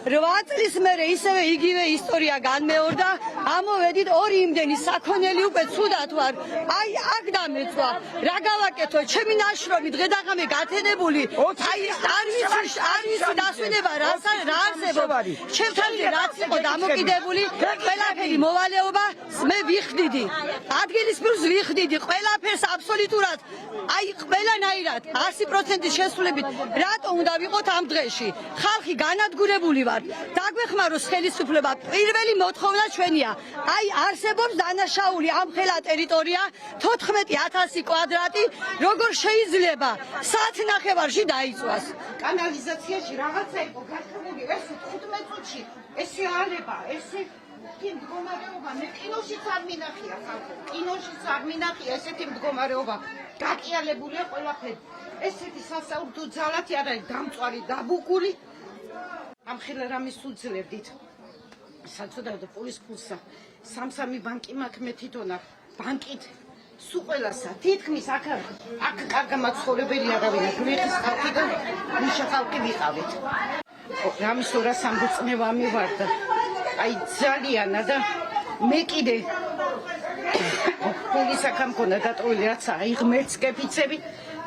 8 წლის მერე ისევე იგივე ისტორია განმეორდა, ამოვედით ორი იმდენი საქონელი უკვე ცუდად ვარ. აი აქ დამეწვა. რა გავაკეთო? ჩემი ნაშრომი დღე-დაღამე გათენებული. აი არ ვიცი დასვენება რა არსებობს. ჩემთან რაც იყო დამოკიდებული, ყველაფერი მოვალეობა მე ვიხდიდი. ადგილის პირს ვიხდიდი ყველაფერს აბსოლუტურად. აი ყველანაირად 100% შესრულებით. რატო უნდა ვიყოთ ამ დღეში? ხალხი განადგურებული ვარ. დაგვეხმაროს ხელისუფლება. პირველი მოთხოვნა ჩვენია. აი არსებობს დანაშაული ამ ხელა ტერიტორია 14000 კვადრატი, როგორ შეიძლება 1.5-ში დაიწვას. კანალიზაციაში რაღაცა იყო გახსნილი, ეს 15 წუთში. ესე ალება, ესე მდგომარეობა, მე კინოშიც არ მინახია ხალხო. კინოშიც არ მინახია ესეთი მდგომარეობა. გაკიალებულია ყველაფერი. ესეთი სასაუბრდო ძალათი არ არის დამწვარი, დაბუκული. ამ ხელერამის უძლებდით. საწოდავდა პოლის ფულსა. 3 ბანკი მაქვს მე თვითონა. ბანკით სულ ყველასა. თითქმის აქ კარგი მაცხოვრებელი არავინ არ გვიხის ხალხი და მუშა ხალხი ვიყავით. რამის 200 წნევა მივარდა. აი ძალიანა და მე კიდე ფულის აქ მქონდა დატოვილი რაცა აი ღმერთს კეფიცები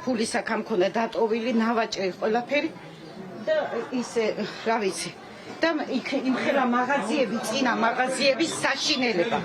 ფულის აქ მქონდა დატოვილი ნავაჭერი ყველაფერი და ისე რა ვიცი და იქ იმ ხელა მაღაზიები წინა მაღაზიების საშინელება